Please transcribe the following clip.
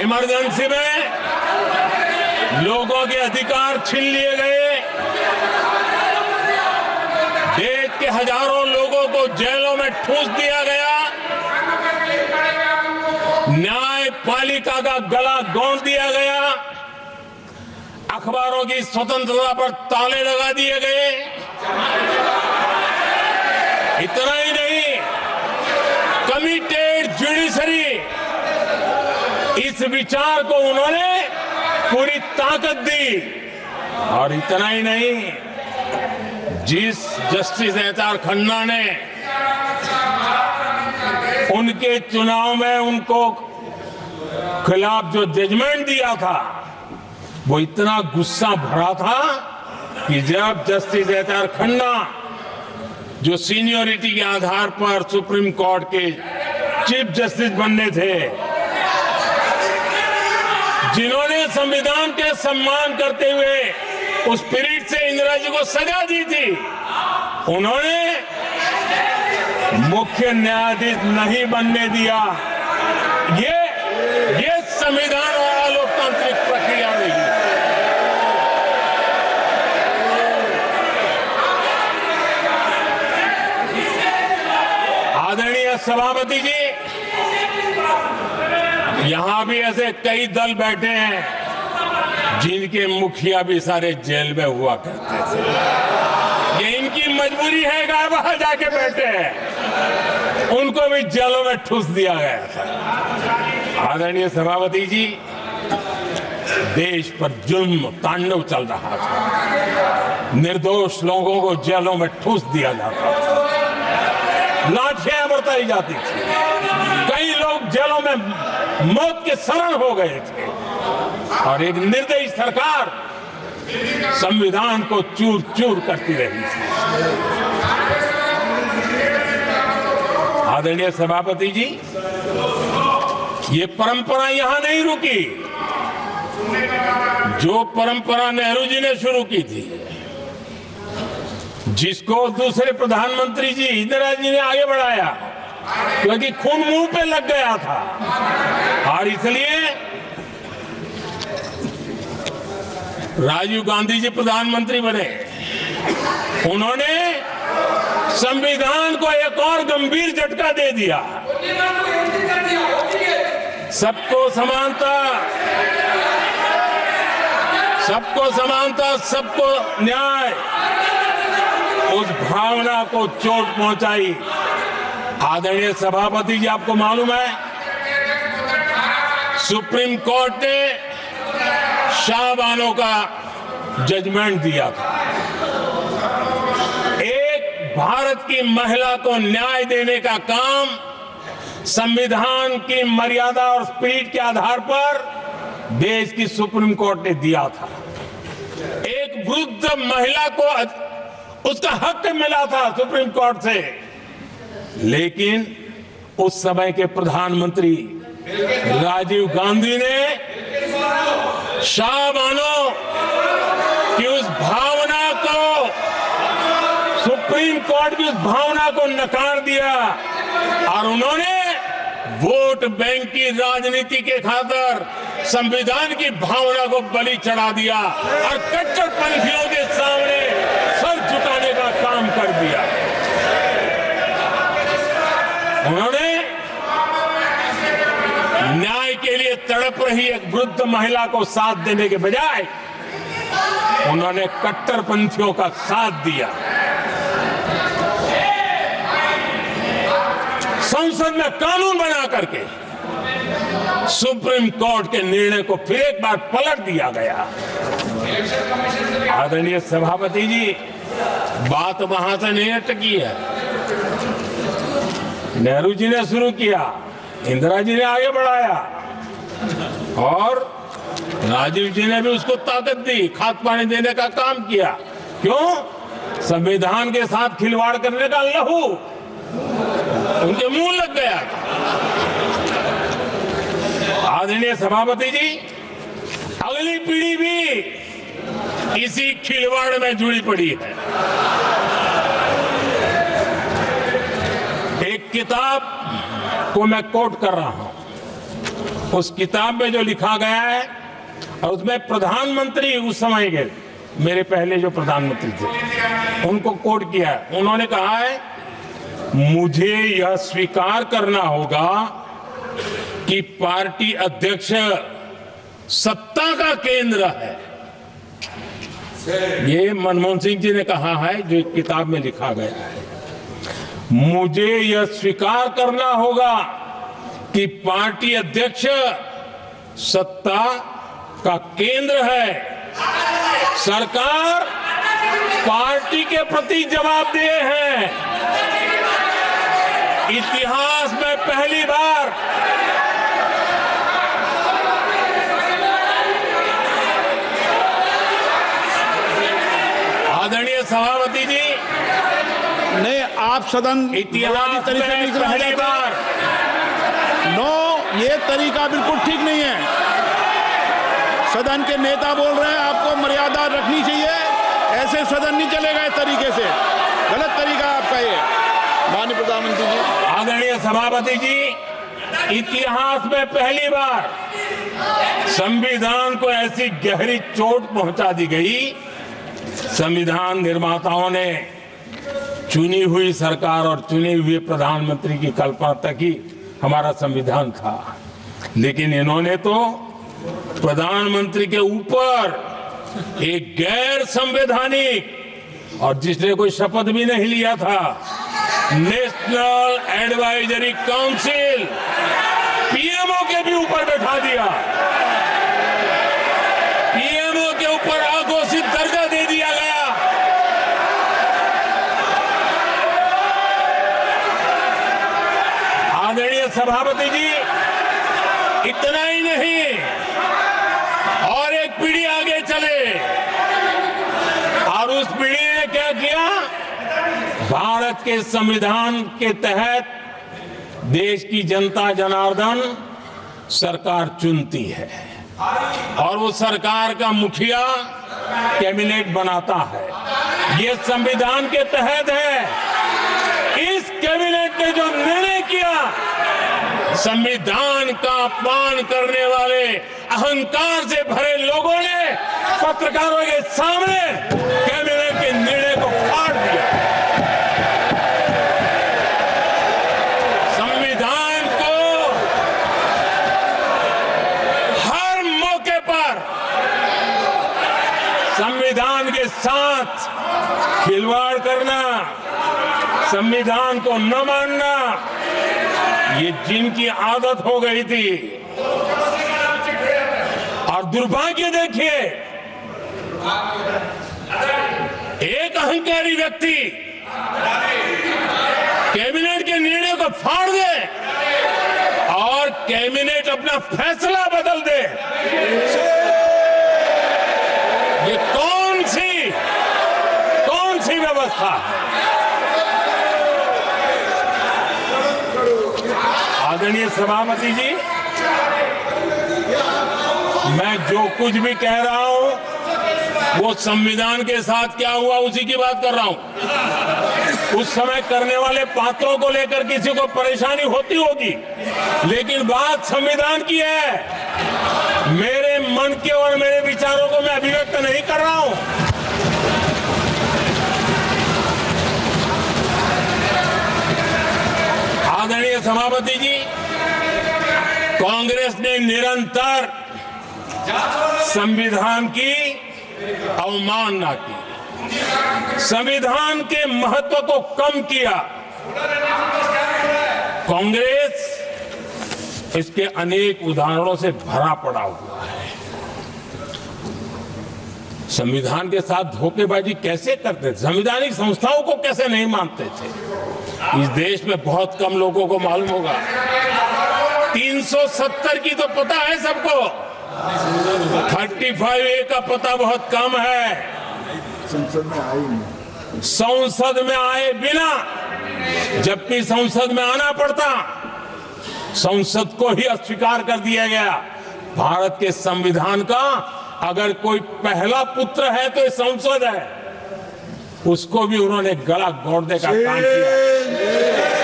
Emergency में लोगों के अधिकार छीन लिए गए, देश के हजारों लोगों को जेलों में ठूंस दिया गया, न्यायपालिका का गला घोंट दिया गया, अखबारों की स्वतंत्रता पर ताले लगा दिए गए। इतना ही नहीं, कमिटेड जुडिशरी, इस विचार को उन्होंने पूरी ताकत दी। और इतना ही नहीं, जिस जस्टिस एच.आर. खन्ना ने उनके चुनाव में उनको खिलाफ जो जजमेंट दिया था, वो इतना गुस्सा भरा था कि जब जस्टिस एच.आर. खन्ना, जो सीनियरिटी के आधार पर सुप्रीम कोर्ट के चीफ जस्टिस बनने थे, जिन्होंने संविधान के सम्मान करते हुए उस पीरियड से इंदिरा जी को सजा दी थी, उन्होंने मुख्य न्यायाधीश नहीं बनने दिया। ये संविधान और अलोकतांत्रिक प्रक्रिया रही। आदरणीय सभापति जी, यहां भी ऐसे कई दल बैठे हैं जिनके मुखिया भी सारे जेल में हुआ करते थे। ये इनकी मजबूरी है कि वहां जाके बैठे हैं, उनको भी जेलों में ठूस दिया गया था। आदरणीय सभापति जी, देश पर जुल्म तांडव चल रहा था, निर्दोष लोगों को जेलों में ठूस दिया जाता था, लाठियां बरताई जाती थी, कई लोग जेलों में मौत के शरण हो गए थे, और एक निर्दयी सरकार संविधान को चूर चूर करती रही थी। आदरणीय सभापति जी, ये परंपरा यहां नहीं रुकी। जो परंपरा नेहरू जी ने शुरू की थी, जिसको दूसरे प्रधानमंत्री जी इंदिरा जी ने आगे बढ़ाया, क्योंकि खून मुंह पे लग गया था, और इसलिए राजीव गांधी जी प्रधानमंत्री बने। उन्होंने संविधान को एक और गंभीर झटका दे दिया। सबको समानता, सबको समानता, सबको न्याय, उस भावना को चोट पहुंचाई। आदरणीय सभापति जी, आपको मालूम है, सुप्रीम कोर्ट ने शाहबानो का जजमेंट दिया था। एक भारत की महिला को न्याय देने का काम संविधान की मर्यादा और स्पिरिट के आधार पर देश की सुप्रीम कोर्ट ने दिया था। एक वृद्ध महिला को उसका हक मिला था सुप्रीम कोर्ट से, लेकिन उस समय के प्रधानमंत्री राजीव गांधी ने शाहबानो की उस भावना को, सुप्रीम कोर्ट की उस भावना को नकार दिया, और उन्होंने वोट बैंक की राजनीति के खातिर संविधान की भावना को बलि चढ़ा दिया और कट्टरपंथियों के सामने सर झुकाने का काम कर दिया। उन्होंने न्याय के लिए तड़प रही एक वृद्ध महिला को साथ देने के बजाय उन्होंने कट्टरपंथियों का साथ दिया। संसद में कानून बना करके सुप्रीम कोर्ट के निर्णय को फिर एक बार पलट दिया गया। आदरणीय सभापति जी, बात वहां से नहीं अटकी है। नेहरू जी ने शुरू किया, इंदिरा जी ने आगे बढ़ाया, और राजीव जी ने भी उसको ताकत दी, खाद पानी देने का काम किया। क्यों? संविधान के साथ खिलवाड़ करने का लहू उनके मुंह लग गया। आदरणीय सभापति जी, अगली पीढ़ी भी इसी खिलवाड़ में जुड़ी पड़ी है। एक किताब को मैं कोट कर रहा हूं, उस किताब में जो लिखा गया है, और उसमें प्रधानमंत्री उस समय के मेरे पहले जो प्रधानमंत्री थे उनको कोट किया है। उन्होंने कहा है, मुझे यह स्वीकार करना होगा कि पार्टी अध्यक्ष सत्ता का केंद्र है। ये मनमोहन सिंह जी ने कहा है, जो एक किताब में लिखा गया है। मुझे यह स्वीकार करना होगा कि पार्टी अध्यक्ष सत्ता का केंद्र है। सरकार पार्टी के प्रति जवाबदेह है। इतिहास में पहली बार आदरणीय सभापति जी, नहीं, आप सदन इतिहास में पहली बार ये तरीका बिल्कुल ठीक नहीं है। सदन के नेता बोल रहे हैं, आपको मर्यादा रखनी चाहिए। ऐसे सदन नहीं चलेगा इस तरीके से, गलत तरीका आपका ये। माननीय प्रधानमंत्री जी, आदरणीय सभापति जी, इतिहास में पहली बार संविधान को ऐसी गहरी चोट पहुंचा दी गई। संविधान निर्माताओं ने चुनी हुई सरकार और चुने हुए प्रधानमंत्री की कल्पना तक ही हमारा संविधान था, लेकिन इन्होंने तो प्रधानमंत्री के ऊपर एक गैर संवैधानिक, और जिसने कोई शपथ भी नहीं लिया था, नेशनल एडवाइजरी काउंसिल पीएमओ के भी ऊपर बैठा दिया। पीएमओ के ऊपर अघोषित दर्जा दे दिया गया। आदरणीय सभापति जी, इतना ही नहीं, और एक पीढ़ी आगे चले, और उस पीढ़ी ने क्या किया? भारत के संविधान के तहत देश की जनता जनार्दन सरकार चुनती है, और वो सरकार का मुखिया कैबिनेट बनाता है। ये संविधान के तहत है। इस कैबिनेट ने जो निर्णय किया, संविधान का अपमान करने वाले अहंकार से भरे लोगों ने पत्रकारों के सामने कैबिनेट के निर्णय को फाड़ दिया। संविधान को हर मौके पर संविधान के साथ खिलवाड़ करना, संविधान को न मानना, ये जिनकी आदत हो गई थी। और दुर्भाग्य देखिए, एक अहंकारी व्यक्ति कैबिनेट के निर्णय को फाड़ दे और कैबिनेट अपना फैसला बदल दे। ये कौन सी व्यवस्था है? आदरणीय सभापति जी, मैं जो कुछ भी कह रहा हूं वो संविधान के साथ क्या हुआ उसी की बात कर रहा हूं। उस समय करने वाले पात्रों को लेकर किसी को परेशानी होती होगी, लेकिन बात संविधान की है। मेरे मन के और मेरे विचारों को मैं अभिव्यक्त नहीं कर रहा हूं। आदरणीय सभापति जी, कांग्रेस ने निरंतर संविधान की अवमानना की, संविधान के महत्व को कम किया। कांग्रेस इसके अनेक उदाहरणों से भरा पड़ा हुआ है। संविधान के साथ धोखेबाजी कैसे करते थे, संवैधानिक संस्थाओं को कैसे नहीं मानते थे, इस देश में बहुत कम लोगों को मालूम होगा। 370 की तो पता है सबको, 35A का पता बहुत कम है। संसद में आए बिना, जबकि संसद में आना पड़ता, संसद को ही अस्वीकार कर दिया गया। भारत के संविधान का अगर कोई पहला पुत्र है तो संसद है, उसको भी उन्होंने गला घोटने का काम किया।